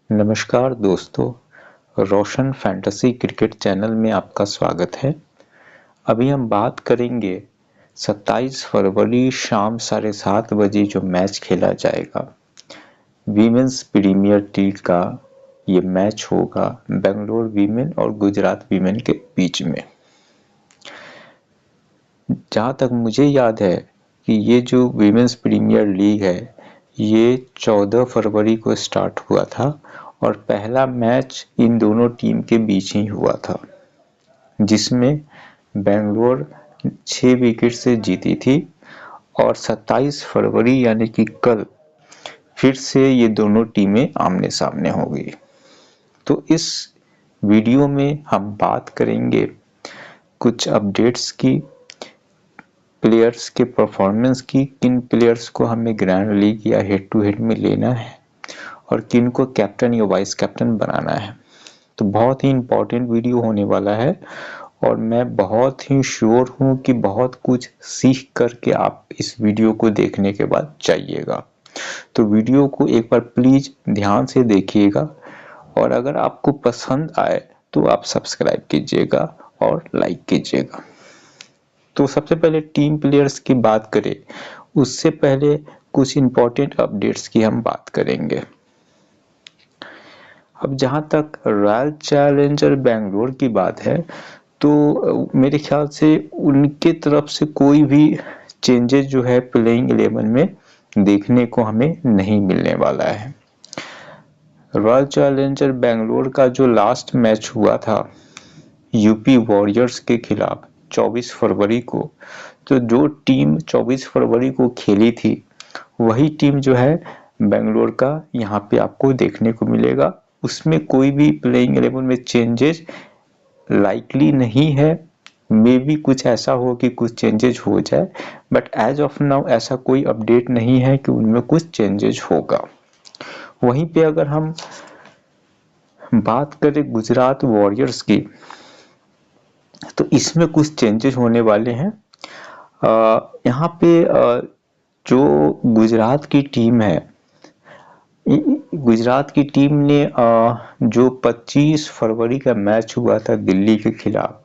नमस्कार दोस्तों, रोशन fantasy cricket channel में आपका स्वागत है। अभी हम बात करेंगे 27 फरवरी शाम 7:30 बजे जो मैच खेला जाएगा वीमेंस प्रीमियर लीग का। ये मैच होगा बेंगलोर वीमेन और गुजरात वीमेन के बीच में। जहाँ तक मुझे याद है कि ये जो वीमेंस प्रीमियर लीग है ये 14 फरवरी को स्टार्ट हुआ था और पहला मैच इन दोनों टीम के बीच ही हुआ था, जिसमें बेंगलोर 6 विकेट से जीती थी और 27 फरवरी यानी कि कल फिर से ये दोनों टीमें आमने सामने होंगी। तो इस वीडियो में हम बात करेंगे कुछ अपडेट्स की, प्लेयर्स के परफॉर्मेंस की, किन प्लेयर्स को हमें ग्रैंड लीग या हेड टू हेड में लेना है और किन को कैप्टन या वाइस कैप्टन बनाना है। तो बहुत ही इम्पोर्टेंट वीडियो होने वाला है और मैं बहुत ही श्योर हूँ कि बहुत कुछ सीख करके आप इस वीडियो को देखने के बाद जाइएगा। तो वीडियो को एक बार प्लीज ध्यान से देखिएगा और अगर आपको पसंद आए तो आप सब्सक्राइब कीजिएगा और लाइक कीजिएगा। तो सबसे पहले टीम प्लेयर्स की बात करें उससे पहले कुछ इंपॉर्टेंट अपडेट्स की हम बात करेंगे। अब जहां तक रॉयल चैलेंजर बेंगलोर की बात है तो मेरे ख्याल से उनके तरफ से कोई भी चेंजेस जो है प्लेइंग 11 में देखने को हमें नहीं मिलने वाला है। रॉयल चैलेंजर बेंगलोर का जो लास्ट मैच हुआ था यूपी वॉरियर्स के खिलाफ 24 फरवरी को, तो जो टीम 24 फरवरी को खेली थी वही टीम जो है बेंगलोर का यहाँ पे आपको देखने को मिलेगा। उसमें कोई भी प्लेइंग 11 में चेंजेस लाइकली नहीं है। मे भी कुछ ऐसा हो कि कुछ चेंजेस हो जाए, बट एज ऑफ नाउ ऐसा कोई अपडेट नहीं है कि उनमें कुछ चेंजेस होगा। वहीं पे अगर हम बात करें गुजरात वॉरियर्स की तो इसमें कुछ चेंजेस होने वाले हैं। यहाँ पे जो गुजरात की टीम है, गुजरात की टीम ने जो 25 फरवरी का मैच हुआ था दिल्ली के खिलाफ,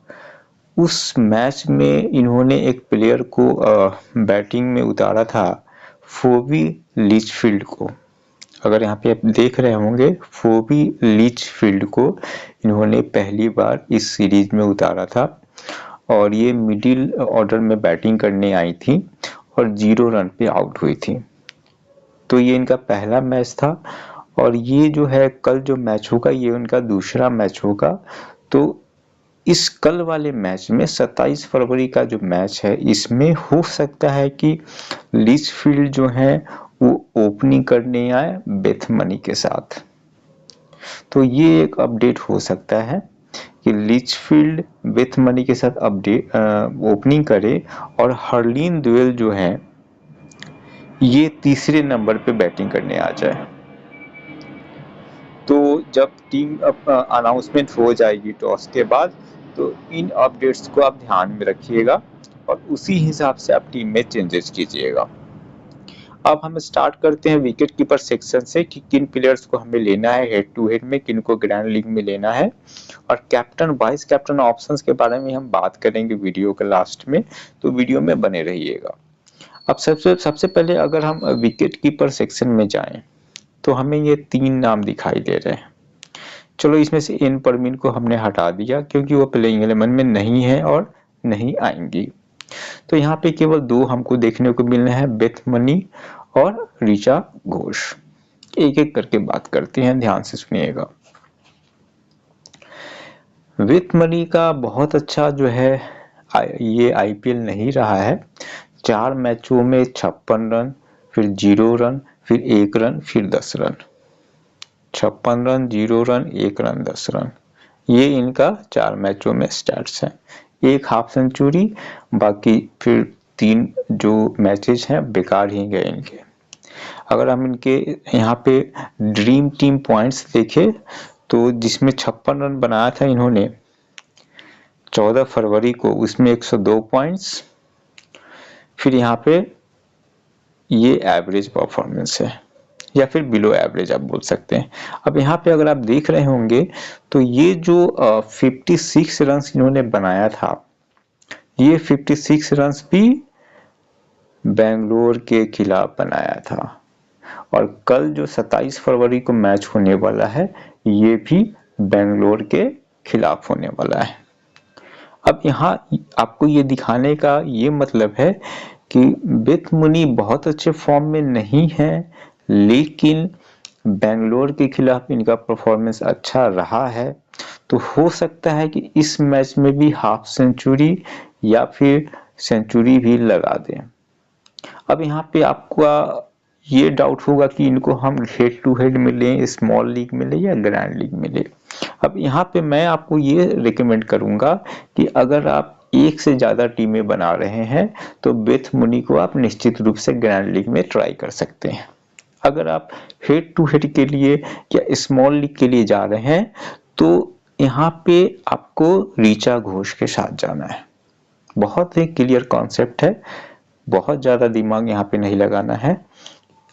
उस मैच में इन्होंने एक प्लेयर को बैटिंग में उतारा था, फोबी लिचफील्ड को। अगर यहाँ पे आप देख रहे होंगे, फोबी लिचफील्ड को इन्होंने पहली बार इस सीरीज में उतारा था और ये मिडिल ऑर्डर में बैटिंग करने आई थी और 0 रन पे आउट हुई थी। तो ये इनका पहला मैच था और ये जो है कल जो मैच होगा ये उनका दूसरा मैच होगा। तो इस कल वाले मैच में 27 फरवरी का जो मैच है इसमें हो सकता है कि लिचफील्ड जो है वो ओपनिंग करने आए बेथमनी के साथ। तो ये एक अपडेट हो सकता है कि लिचफील्ड बेथमनी के साथ अपडेट ओपनिंग करे और हरलीन दुएल जो है ये तीसरे नंबर पे बैटिंग करने आ जाए। तो जब टीम अनाउंसमेंट हो जाएगी टॉस के बाद तो इन अपडेट्स को आप ध्यान में रखिएगा और उसी हिसाब से आप टीम में चेंजेस कीजिएगा। अब हम स्टार्ट करते हैं विकेट कीपर सेक्शन से कि किन प्लेयर्स को हमें लेना है हेड टू हेड में, किन को ग्रैंड लीग में लेना है और कैप्टन वाइस कैप्टन ऑप्शंस के बारे में हम बात करेंगे वीडियो के लास्ट में। तो वीडियो में बने रहिएगा। अब सबसे पहले अगर हम विकेट कीपर सेक्शन में जाएं तो हमें ये 3 नाम दिखाई दे रहे हैं। चलो इसमें से इन परमीन को हमने हटा दिया क्योंकि वो प्लेइंग 11 में नहीं है और नहीं आएंगी। तो यहाँ पे केवल 2 हमको देखने को मिलने हैं, बेथमनी और ऋचा घोष। एक एक करके बात करते हैं, ध्यान से सुनिएगा। बेथमनी का बहुत अच्छा जो है ये आईपीएल नहीं रहा है। 4 मैचों में 56 रन, फिर 0 रन, फिर 1 रन, फिर 10 run. 56 run, 0 run, 1 run, 10 run, ये इनका 4 मैचों में स्टैट्स हैं। एक हाफ सेंचुरी, बाकी फिर 3 जो मैचेस हैं बेकार ही गए इनके। अगर हम इनके यहाँ पे ड्रीम टीम पॉइंट्स देखें तो जिसमें 56 रन बनाया था इन्होंने 14 फरवरी को, उसमें 102 पॉइंट्स। फिर यहाँ पे ये एवरेज परफॉर्मेंस है, या फिर बिलो एवरेज आप बोल सकते हैं। अब यहाँ पे अगर आप देख रहे होंगे तो ये जो 56 रन इन्होंने बनाया था, ये 56 रन भी बेंगलोर के खिलाफ बनाया था, और कल जो 27 फरवरी को मैच होने वाला है ये भी बेंगलोर के खिलाफ होने वाला है। अब यहाँ आपको ये दिखाने का ये मतलब है कि बेथ मुनी बहुत अच्छे फॉर्म में नहीं है, लेकिन बेंगलोर के खिलाफ इनका परफॉर्मेंस अच्छा रहा है, तो हो सकता है कि इस मैच में भी हाफ सेंचुरी या फिर सेंचुरी भी लगा दें। अब यहाँ पे आपका ये डाउट होगा कि इनको हम हेड टू हेड में लें, स्मॉल लीग में लें या ग्रैंड लीग में लें। अब यहाँ पे मैं आपको ये रिकमेंड करूंगा कि अगर आप एक से ज़्यादा टीमें बना रहे हैं तो बेथ मुनी को आप निश्चित रूप से ग्रैंड लीग में ट्राई कर सकते हैं। अगर आप हेड टू हेड के लिए या स्मॉल लीग के लिए जा रहे हैं तो यहाँ पे आपको ऋचा घोष के साथ जाना है। बहुत ही क्लियर कॉन्सेप्ट है, बहुत ज़्यादा दिमाग यहाँ पे नहीं लगाना है।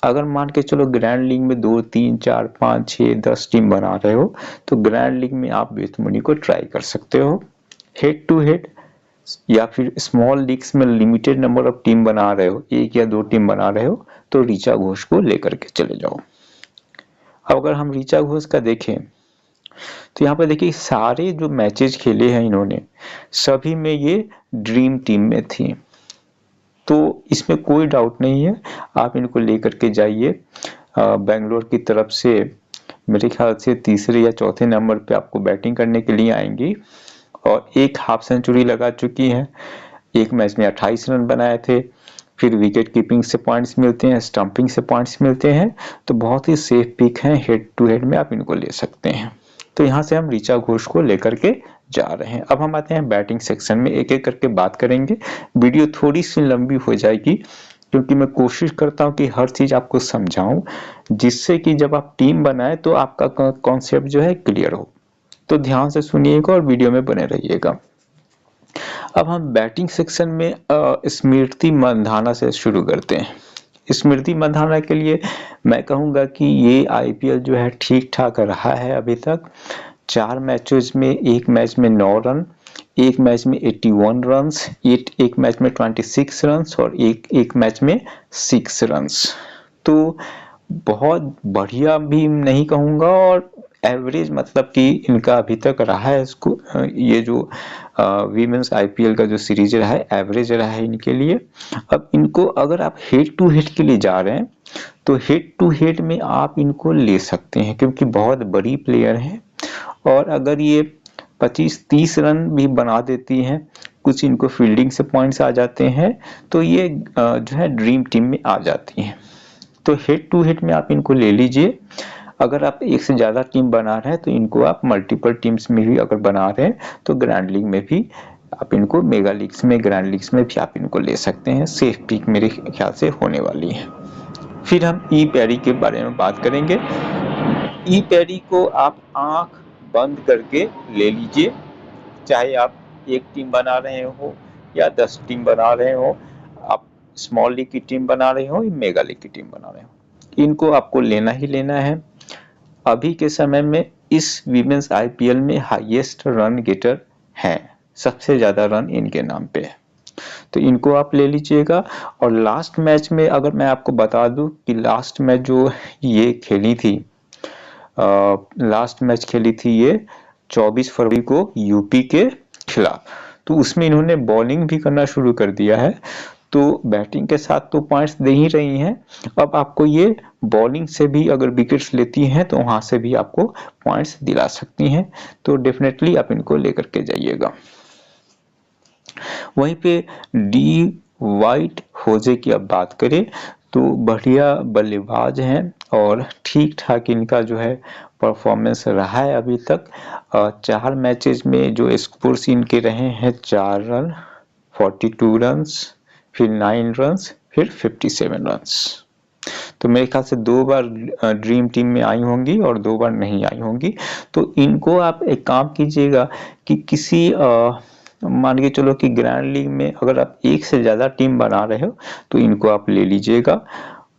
अगर मान के चलो ग्रैंड लीग में 2, 3, 4, 5, 6, 10 टीम बना रहे हो तो ग्रैंड लीग में आप बेथ मुनी को ट्राई कर सकते हो। हेड टू हेड या फिर स्मॉल लीग्स में लिमिटेड नंबर ऑफ टीम बना रहे हो, 1 या 2 टीम बना रहे हो, तो ऋचा घोष को लेकर के चले जाओ। अब अगर हम ऋचा घोष का देखें तो यहाँ पर देखिए सारे जो मैचेस खेले हैं इन्होंने, सभी में ये ड्रीम टीम में थी, तो इसमें कोई डाउट नहीं है, आप इनको लेकर के जाइए। बेंगलोर की तरफ से मेरे ख्याल से तीसरे या चौथे नंबर पे आपको बैटिंग करने के लिए आएंगी, और एक हाफ सेंचुरी लगा चुकी हैं, एक मैच में 28 रन बनाए थे, फिर विकेट कीपिंग से पॉइंट्स मिलते हैं, स्टंपिंग से पॉइंट्स मिलते हैं, तो बहुत ही सेफ पिक है, हेड टू हेड में आप इनको ले सकते हैं। तो यहाँ से हम ऋचा घोष को लेकर के जा रहे हैं। अब हम आते हैं बैटिंग सेक्शन में, एक एक करके बात करेंगे। वीडियो थोड़ी सी लंबी हो जाएगी क्योंकि मैं कोशिश करता हूँ कि हर चीज आपको समझाऊं, जिससे कि जब आप टीम बनाए तो आपका कॉन्सेप्ट जो है क्लियर हो। तो ध्यान से सुनिएगा और वीडियो में बने रहिएगा। अब हम बैटिंग सेक्शन में स्मृति मंधाना से शुरू करते हैं। स्मृति मंधाना के लिए मैं कहूँगा कि ये आईपीएल जो है ठीक ठाक रहा है अभी तक। 4 मैचेस में, एक मैच में 9 रन, एक मैच में 81 रन्स, एक मैच में 26 रन्स और एक मैच में 6 रन्स। तो बहुत बढ़िया भी नहीं कहूँगा और एवरेज, मतलब कि इनका अभी तक रहा है इसको, ये जो वीमेंस आईपीएल का जो सीरीज रहा है एवरेज रहा है इनके लिए। अब इनको अगर आप हेड टू हेड के लिए जा रहे हैं तो हेड टू हेड में आप इनको ले सकते हैं क्योंकि बहुत बड़ी प्लेयर हैं, और अगर ये 25-30 रन भी बना देती हैं, कुछ इनको फील्डिंग से पॉइंट्स आ जाते हैं, तो ये जो है ड्रीम टीम में आ जाती हैं। तो हेड टू हेड में आप इनको ले लीजिए। अगर आप एक से ज़्यादा टीम बना रहे हैं तो इनको आप मल्टीपल टीम्स में भी अगर बना रहे हैं तो ग्रैंड लीग में भी आप इनको, मेगा लीग्स में, ग्रैंड लीग्स में भी आप इनको ले सकते हैं। सेफ पिक मेरे ख्याल से होने वाली है। फिर हम ई पैरी के बारे में बात करेंगे। ई पैरी को आप आंख बंद करके ले लीजिए, चाहे आप एक टीम बना रहे हो या 10 टीम बना रहे हो, आप स्मॉल लीग की टीम बना रहे हो या मेगा लीग की टीम बना रहे हो, इनको आपको लेना ही लेना है। अभी के समय में इस वीमेंस आईपीएल में हाईएस्ट रन गेटर हैं, सबसे ज्यादा रन इनके नाम पे है, तो इनको आप ले लीजिएगा। और लास्ट मैच में अगर मैं आपको बता दूं कि लास्ट मैच जो ये खेली थी, लास्ट मैच खेली थी ये 24 फरवरी को यूपी के खिलाफ, तो उसमें इन्होंने बॉलिंग भी करना शुरू कर दिया है, तो बैटिंग के साथ तो पॉइंट्स दे ही रही हैं, अब आपको ये बॉलिंग से भी अगर विकेट्स लेती हैं तो वहां से भी आपको पॉइंट्स दिला सकती हैं, तो डेफिनेटली आप इनको लेकर के जाइएगा। वहीं पे डी वाइट होजे की अब बात करें तो बढ़िया बल्लेबाज हैं और ठीक ठाक इनका जो है परफॉर्मेंस रहा है अभी तक। 4 मैचेस में जो स्कोर्स इनके रहे हैं 4 रन, 42 रन्स, फिर 9 रन्स, फिर 57 रन्स। तो मेरे ख्याल से 2 बार ड्रीम टीम में आई होंगी और 2 बार नहीं आई होंगी। तो इनको आप एक काम कीजिएगा कि किसी मान के चलो कि ग्रैंड लीग में अगर आप एक से ज़्यादा टीम बना रहे हो तो इनको आप ले लीजिएगा,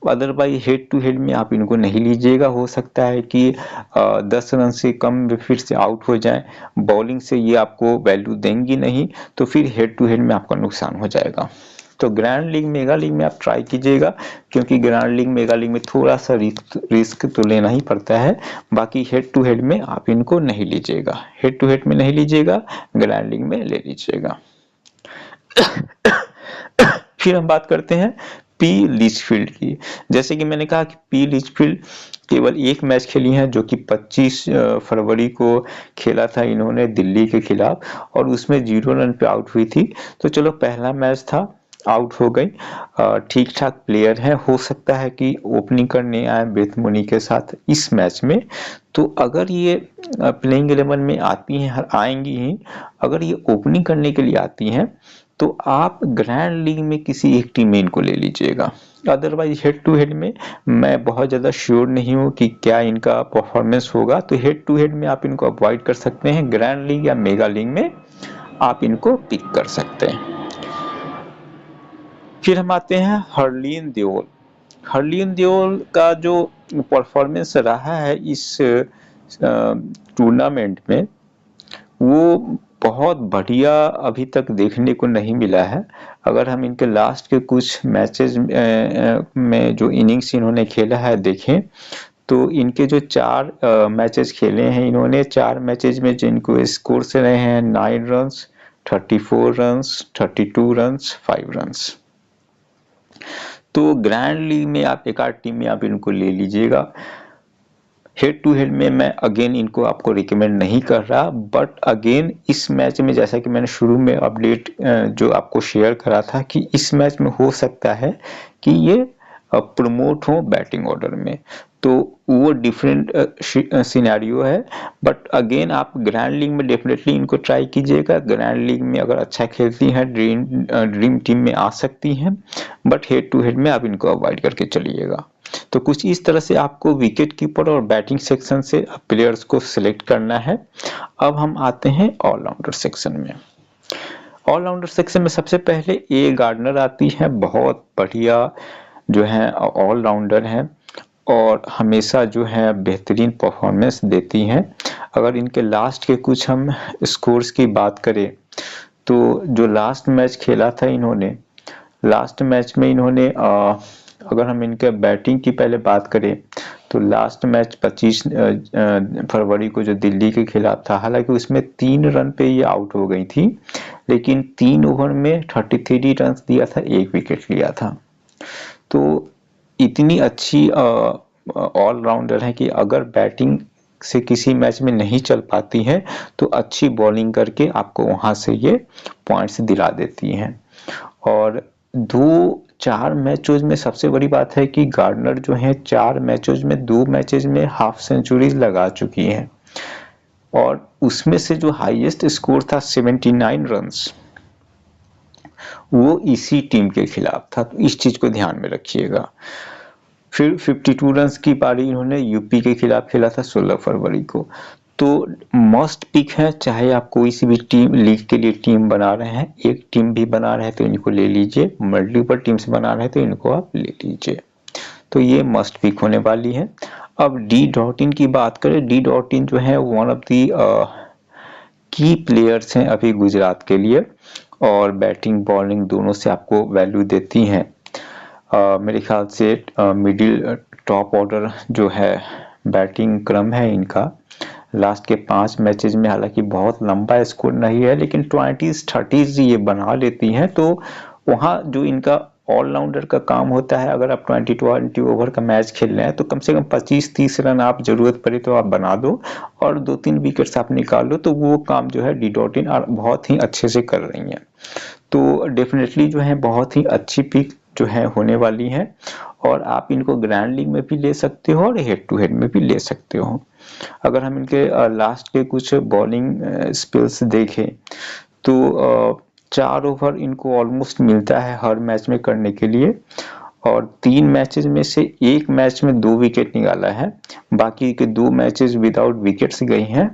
अदरवाइज हेड टू हेड में आप इनको नहीं लीजिएगा। हो सकता है कि 10 रन से कम फिर से आउट हो जाए, बॉलिंग से ये आपको वैल्यू देंगी नहीं, तो फिर हेड टू हेड में आपका नुकसान हो जाएगा। तो ग्रैंड लीग मेगा लीग में आप ट्राई कीजिएगा, क्योंकि ग्रैंड लीग मेगा लीग में थोड़ा सा रिस्क तो लेना ही पड़ता है। बाकी हेड टू हेड में आप इनको नहीं लीजिएगा, हेड टू हेड में नहीं लीजिएगा, ग्रैंड लीग में ले लीजिएगा। फिर हम बात करते हैं पी लिचफील्ड की। जैसे कि मैंने कहा कि पी लिचफील्ड केवल एक मैच खेली हैं, जो कि 25 फरवरी को खेला था इन्होंने दिल्ली के खिलाफ, और उसमें 0 रन पे आउट हुई थी। तो चलो पहला मैच था, आउट हो गई। ठीक ठाक प्लेयर है, हो सकता है कि ओपनिंग करने आए बेथ मुनी के साथ इस मैच में। तो अगर ये प्लेइंग 11 में आती हैं, आएंगी ही, अगर ये ओपनिंग करने के लिए आती हैं, तो आप ग्रैंड लीग में किसी एक टीम में इनको ले लीजिएगा। अदरवाइज हेड टू हेड में मैं बहुत ज़्यादा श्योर नहीं हूँ कि क्या इनका परफॉर्मेंस होगा, तो हेड टू हेड में आप इनको अवॉइड कर सकते हैं। ग्रैंड लीग या मेगा लीग में आप इनको पिक कर सकते हैं। फिर हम आते हैं हरलीन देओल। हरलीन देओल का जो परफॉर्मेंस रहा है इस टूर्नामेंट में, वो बहुत बढ़िया अभी तक देखने को नहीं मिला है। अगर हम इनके लास्ट के कुछ मैचेस में जो इनिंग्स इन्होंने खेला है देखें, तो इनके जो 4 मैचेस खेले हैं इन्होंने, 4 मैचेस में जिनको स्कोर से रहे हैं 9 रन्स, 34 रन्स, 32 रन्स, 5 रन्स। तो ग्रैंड लीग में आप एक आध टीम में आप इनको ले लीजिएगा। हेड टू हेड में मैं अगेन इनको आपको रिकमेंड नहीं कर रहा, बट अगेन इस मैच में जैसा कि मैंने शुरू में अपडेट जो आपको शेयर करा था कि इस मैच में हो सकता है कि ये प्रमोट हो बैटिंग ऑर्डर में, तो वो डिफरेंट सिनेरियो है। बट अगेन आप ग्रैंड लीग में डेफिनेटली इनको ट्राई कीजिएगा। ग्रैंड लीग में अगर अच्छा खेलती हैं, ड्रीम टीम में आ सकती हैं, बट हेड टू हेड में आप इनको अवॉइड करके चलिएगा। तो कुछ इस तरह से आपको विकेट कीपर और बैटिंग सेक्शन से प्लेयर्स को सिलेक्ट करना है। अब हम आते हैं ऑलराउंडर सेक्शन में। ऑलराउंडर सेक्शन में सबसे पहले ए गार्डनर आती है, बहुत बढ़िया जो है ऑलराउंडर है और हमेशा जो है बेहतरीन परफॉर्मेंस देती हैं। अगर इनके लास्ट के कुछ हम स्कोर्स की बात करें, तो जो लास्ट मैच खेला था इन्होंने, लास्ट मैच में इन्होंने अगर हम इनके बैटिंग की पहले बात करें, तो लास्ट मैच 25 फरवरी को जो दिल्ली के खिलाफ था, हालांकि उसमें 3 रन पे ये आउट हो गई थी, लेकिन 3 ओवर में 33 रन दिया था, 1 विकेट लिया था। तो इतनी अच्छी ऑलराउंडर है कि अगर बैटिंग से किसी मैच में नहीं चल पाती हैं, तो अच्छी बॉलिंग करके आपको वहां से ये पॉइंट्स दिला देती हैं। और 2-4 मैचों में सबसे बड़ी बात है कि गार्डनर जो है 4 मैचों में 2 मैचेस में हाफ सेंचुरीज लगा चुकी हैं, और उसमें से जो हाईएस्ट स्कोर था 79 रन्स, वो इसी टीम के खिलाफ था। तो इस चीज को ध्यान में रखिएगा। फिर 52 रन्स की पारी इन्होंने यूपी के खिलाफ खेला था 16 फरवरी को। तो मस्ट पिक है, चाहे आप कोई सी भी टीम लीग के लिए टीम बना रहे हैं, एक टीम भी बना रहे हैं तो इनको ले लीजिए, मल्टीपल टीम्स बना रहे हैं तो इनको आप ले लीजिए। तो ये मस्ट पिक होने वाली है। अब डी डॉट इन की बात करें, डी डॉट इन जो है वन ऑफ दी की प्लेयर्स हैं अभी गुजरात के लिए, और बैटिंग बॉलिंग दोनों से आपको वैल्यू देती हैं। मेरे ख्याल से मिडिल टॉप ऑर्डर जो है बैटिंग क्रम है इनका लास्ट के 5 मैचेस में, हालांकि बहुत लंबा स्कोर नहीं है, लेकिन 20s 30s ये बना लेती हैं। तो वहाँ जो इनका ऑलराउंडर का काम होता है, अगर आप 20 ओवर का मैच खेल रहे हैं तो कम से कम 25-30 रन आप जरूरत पड़े तो आप बना दो, और 2-3 विकेट्स आप निकाल लो, तो वो काम जो है डी डॉट इन बहुत ही अच्छे से कर रही हैं। तो डेफिनेटली जो है बहुत ही अच्छी पिक जो है होने वाली है, और आप इनको ग्रैंड लीग में भी ले सकते हो और हेड टू हेड में भी ले सकते हो। अगर हम इनके लास्ट के कुछ बॉलिंग स्पिल्स देखें, तो 4 ओवर इनको ऑलमोस्ट मिलता है हर मैच में करने के लिए, और 3 मैचेस में से 1 मैच में 2 विकेट निकाला है, बाकी के 2 मैचेस विदाउट विकेट्स गई हैं।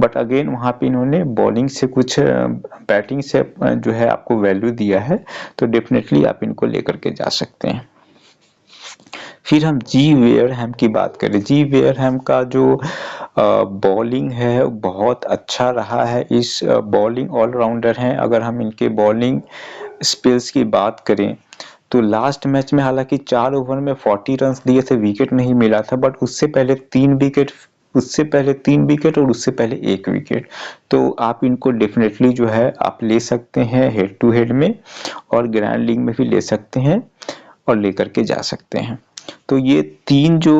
बट अगेन वहां पे इन्होंने बॉलिंग से कुछ बैटिंग से जो है आपको वैल्यू दिया है, तो डेफिनेटली आप इनको लेकर के जा सकते हैं। फिर हम जी वेयरहैम की बात करें, जी वेयरहैम का जो बॉलिंग है बहुत अच्छा रहा है। इस बॉलिंग ऑलराउंडर हैं। अगर हम इनके बॉलिंग स्पेल्स की बात करें तो लास्ट मैच में हालांकि 4 ओवर में 40 रन्स दिए थे, विकेट नहीं मिला था, बट उससे पहले 3 विकेट, और उससे पहले 1 विकेट। तो आप इनको डेफिनेटली जो है आप ले सकते हैं हेड टू हेड में, और ग्रैंड लीग में भी ले सकते हैं और लेकर के जा सकते हैं। तो ये 3 जो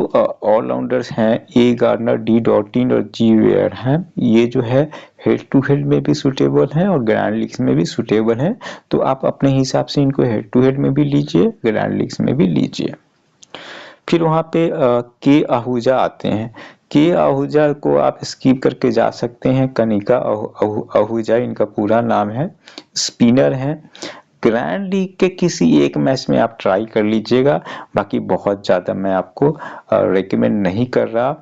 ऑलराउंडर्स हैं, ए गार्नर, डी डॉटिन और जी वेयरहैम, ये जो है हेड टू हेड में भी सूटेबल हैं और ग्रैंड लीग्स में भी सूटेबल हैं। तो आप अपने हिसाब से इनको हेड टू हेड में भी लीजिए, ग्रैंड लीग्स में भी लीजिए। फिर वहाँ पे के आहूजा आते हैं। के आहूजा को आप स्किप करके जा सकते हैं। कनिका आहूजा इनका पूरा नाम है, स्पिनर हैं। ग्रैंड लीग के किसी एक मैच में आप ट्राई कर लीजिएगा, बाकी बहुत ज़्यादा मैं आपको रेकमेंड नहीं कर रहा।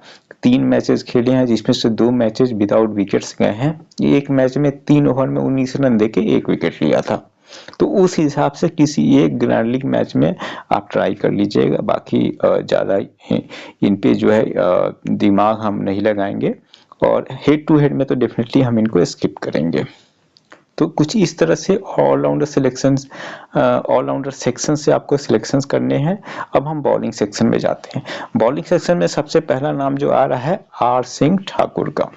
3 मैचेस खेले हैं जिसमें से 2 मैचेस विदाउट विकेट्स गए हैं। एक मैच में 3 ओवर में 19 रन देके 1 विकेट लिया था। तो उस हिसाब से किसी एक ग्रैंड लीग मैच में आप ट्राई कर लीजिएगा, बाकी ज़्यादा इन पे जो है दिमाग हम नहीं लगाएंगे, और हेड टू हेड में तो डेफिनेटली हम इनको स्किप करेंगे। तो कुछ इस तरह से ऑलराउंडर सेक्शन से आपको सिलेक्शंस करने हैं। अब हम बॉलिंग सेक्शन में जाते हैं। बॉलिंग सेक्शन में सबसे पहला नाम जो आ रहा है आर सिंह ठाकुर का।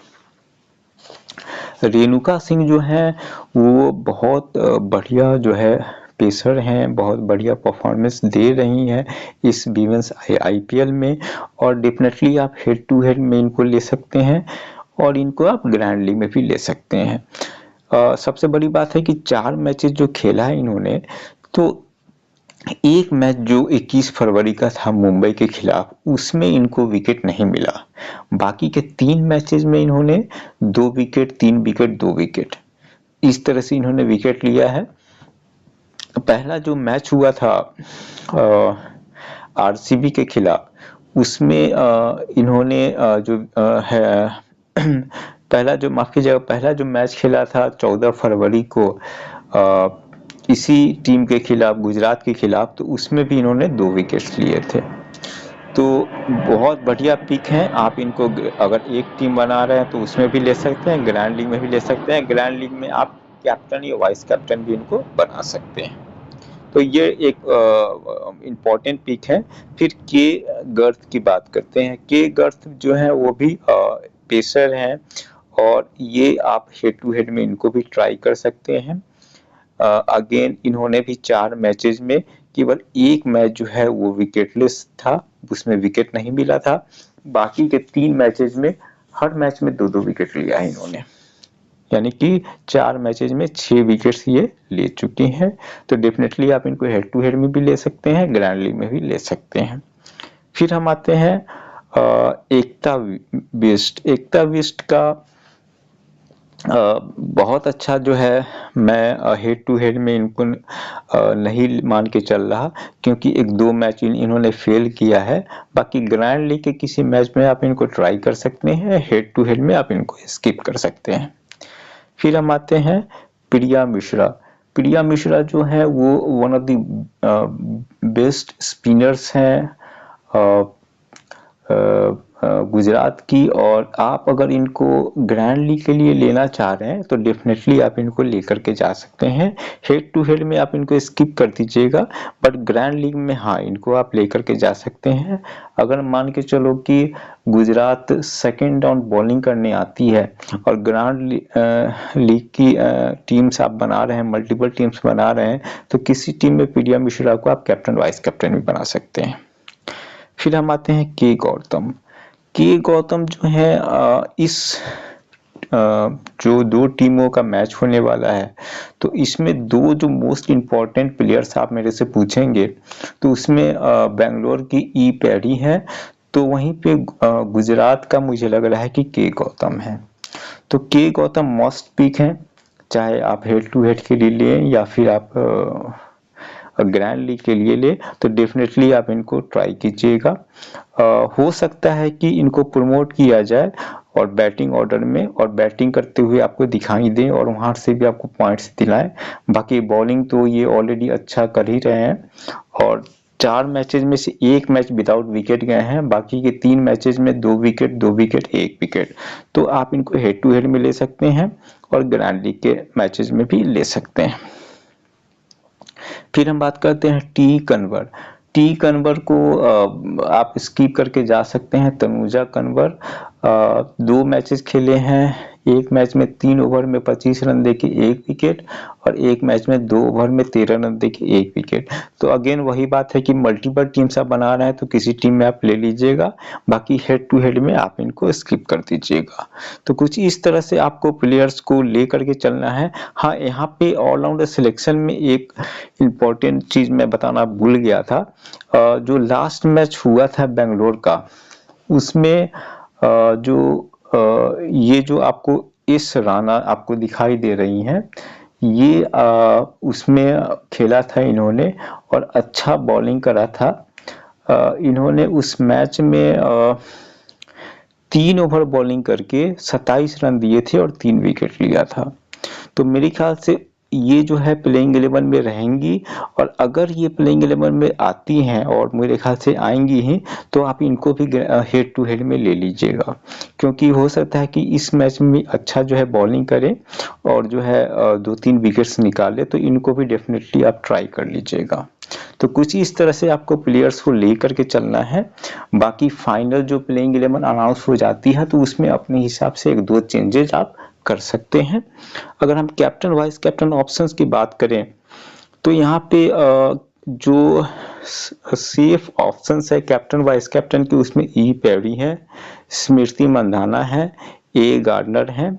रेणुका सिंह जो है वो बहुत बढ़िया जो है पेसर हैं, बहुत बढ़िया परफॉर्मेंस दे रही हैं इस वीमेंस आईपीएल में, और डेफिनेटली आप हेड टू हेड में इनको ले सकते हैं और इनको आप ग्रैंड लीग में भी ले सकते हैं। सबसे बड़ी बात है कि 4 मैचेस जो खेला है इन्होंने, तो एक मैच जो 21 फरवरी का था मुंबई के खिलाफ, उसमें इनको विकेट नहीं मिला। बाकी के 3 मैचेस में इन्होंने 2 विकेट, 3 विकेट, 2 विकेट, इस तरह से इन्होंने विकेट लिया है। पहला जो मैच हुआ था आरसीबी के खिलाफ, उसमें इन्होंने जो है पहला जो मैच खेला था 14 फरवरी को इसी टीम के खिलाफ, गुजरात के खिलाफ, तो उसमें भी इन्होंने 2 विकेट्स लिए थे। तो बहुत बढ़िया पिक हैं। आप इनको अगर एक टीम बना रहे हैं तो उसमें भी ले सकते हैं, ग्रैंड लीग में भी ले सकते हैं। ग्रैंड लीग में आप कैप्टन या वाइस कैप्टन भी इनको बना सकते हैं। तो ये एक इम्पॉर्टेंट पिक है। फिर के गर्थ की बात करते हैं। के गर्थ जो है वो भी पेसर हैं, और ये आप हेड टू हेड में इनको भी ट्राई कर सकते हैं। अगेन इन्होंने भी 4 मैचेस में केवल एक मैच जो है वो विकेटलेस था, उसमें विकेट नहीं मिला था। बाकी के 3 मैचेस में हर मैच में 2-2 विकेट लिया है इन्होंने, यानी कि 4 मैचेस में 6 विकेट्स ये ले चुके हैं। तो डेफिनेटली आप इनको हेड टू हेड में भी ले सकते हैं, ग्रैंड लीग में भी ले सकते हैं। फिर हम आते हैं एकता बिष्ट का बहुत अच्छा जो है, मैं हेड टू हेड में इनको नहीं मान के चल रहा, क्योंकि 1-2 मैच इन्होंने फेल किया है। बाकी ग्रैंड लीग के किसी मैच में आप इनको ट्राई कर सकते हैं, हेड टू हेड में आप इनको स्किप कर सकते हैं। फिर हम आते हैं प्रिया मिश्रा। प्रिया मिश्रा जो है वो one of the best spinners हैं गुजरात की, और आप अगर इनको ग्रैंड लीग के लिए लेना चाह रहे हैं तो डेफिनेटली आप इनको लेकर के जा सकते हैं। हेड टू हेड में आप इनको स्किप कर दीजिएगा, बट ग्रैंड लीग में हाँ इनको आप लेकर के जा सकते हैं। अगर मान के चलो कि गुजरात सेकंड डाउन बॉलिंग करने आती है और ग्रैंड लीग की टीम्स आप बना रहे हैं, मल्टीपल टीम्स बना रहे हैं, तो किसी टीम में प्रिया मिश्रा को आप कैप्टन वाइस कैप्टन भी बना सकते हैं। फिर हम आते हैं के गौतम जो है इस जो 2 टीमों का मैच होने वाला है, तो इसमें 2 जो मोस्ट इम्पॉर्टेंट प्लेयर्स आप मेरे से पूछेंगे तो उसमें बेंगलोर की ई पैडी है, तो वहीं पे गुजरात का मुझे लग रहा है कि के गौतम है। तो के गौतम मस्ट पिक है, चाहे आप हेड टू हेड के लिए लें या फिर आप ग्रैंड लीग के लिए ले, तो डेफिनेटली आप इनको ट्राई कीजिएगा। हो सकता है कि इनको प्रमोट किया जाए और बैटिंग ऑर्डर में, और बैटिंग करते हुए आपको दिखाई दें और वहां से भी आपको पॉइंट्स दिलाएं। बाकी बॉलिंग तो ये ऑलरेडी अच्छा कर ही रहे हैं, और 4 मैचेज में से एक मैच विदाउट विकेट गए हैं, बाकी के 3 मैचेज में 2 विकेट 2 विकेट 1 विकेट। तो आप इनको हेड टू हेड में ले सकते हैं और ग्रैंड लीग के मैचेज में भी ले सकते हैं। फिर हम बात करते हैं टी कन्वर। टी कन्वर को आप स्किप करके जा सकते हैं। तनुजा कन्वर 2 मैचेस खेले हैं। एक मैच में 3 ओवर में 25 रन देके 1 विकेट और एक मैच में 2 ओवर में 13 रन देके 1 विकेट। तो अगेन वही बात है कि मल्टीपल टीम्स आप बना रहे हैं तो किसी टीम में आप ले लीजिएगा, बाकी हेड टू हेड में आप इनको स्किप कर दीजिएगा। तो कुछ इस तरह से आपको प्लेयर्स को ले करके चलना है। हाँ, यहाँ पे ऑलराउंडर सिलेक्शन में एक इम्पॉर्टेंट चीज मैं बताना भूल गया था। जो लास्ट मैच हुआ था बेंगलोर का, उसमें ये जो आपको इस राना आपको दिखाई दे रही हैं, ये उसमें खेला था इन्होंने और अच्छा बॉलिंग करा था। इन्होंने उस मैच में 3 ओवर बॉलिंग करके 27 रन दिए थे और 3 विकेट लिया था। तो मेरे ख्याल से ये जो है प्लेइंग 11 में रहेंगी, और अगर ये प्लेइंग 11 में आती हैं और मेरे ख्याल से आएंगी ही, तो आप इनको भी हेड टू हेड में ले लीजिएगा, क्योंकि हो सकता है कि इस मैच में अच्छा जो है बॉलिंग करें और जो है 2-3 विकेट्स निकाले, तो इनको भी डेफिनेटली आप ट्राई कर लीजिएगा। तो कुछ इस तरह से आपको प्लेयर्स को लेकर के चलना है। बाकी फाइनल जो प्लेइंग 11 अनाउंस हो जाती है तो उसमें अपने हिसाब से 1-2 चेंजेस आप कर सकते हैं। अगर हम कैप्टन वाइस कैप्टन ऑप्शंस की बात करें तो यहाँ पे जो सेफ ऑप्शंस है कैप्टन वाइस कैप्टन की, उसमें ई पेवरी है, स्मृति मंधाना है, ए गार्डनर है,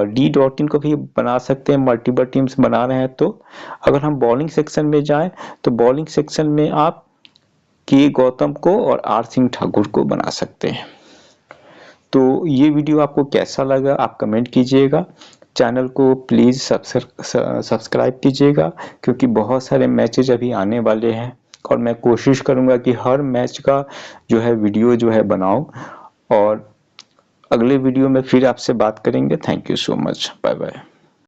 डी डॉटिन को भी बना सकते हैं, मल्टीपल टीम्स बना रहे हैं। तो अगर हम बॉलिंग सेक्शन में जाएं तो बॉलिंग सेक्शन में आप के गौतम को और आर सिंह ठाकुर को बना सकते हैं। तो ये वीडियो आपको कैसा लगा आप कमेंट कीजिएगा। चैनल को प्लीज़ सब्सक्राइब कीजिएगा, क्योंकि बहुत सारे मैचेज अभी आने वाले हैं और मैं कोशिश करूंगा कि हर मैच का जो है वीडियो जो है बनाऊं। और अगले वीडियो में फिर आपसे बात करेंगे। Thank you so much, bye bye.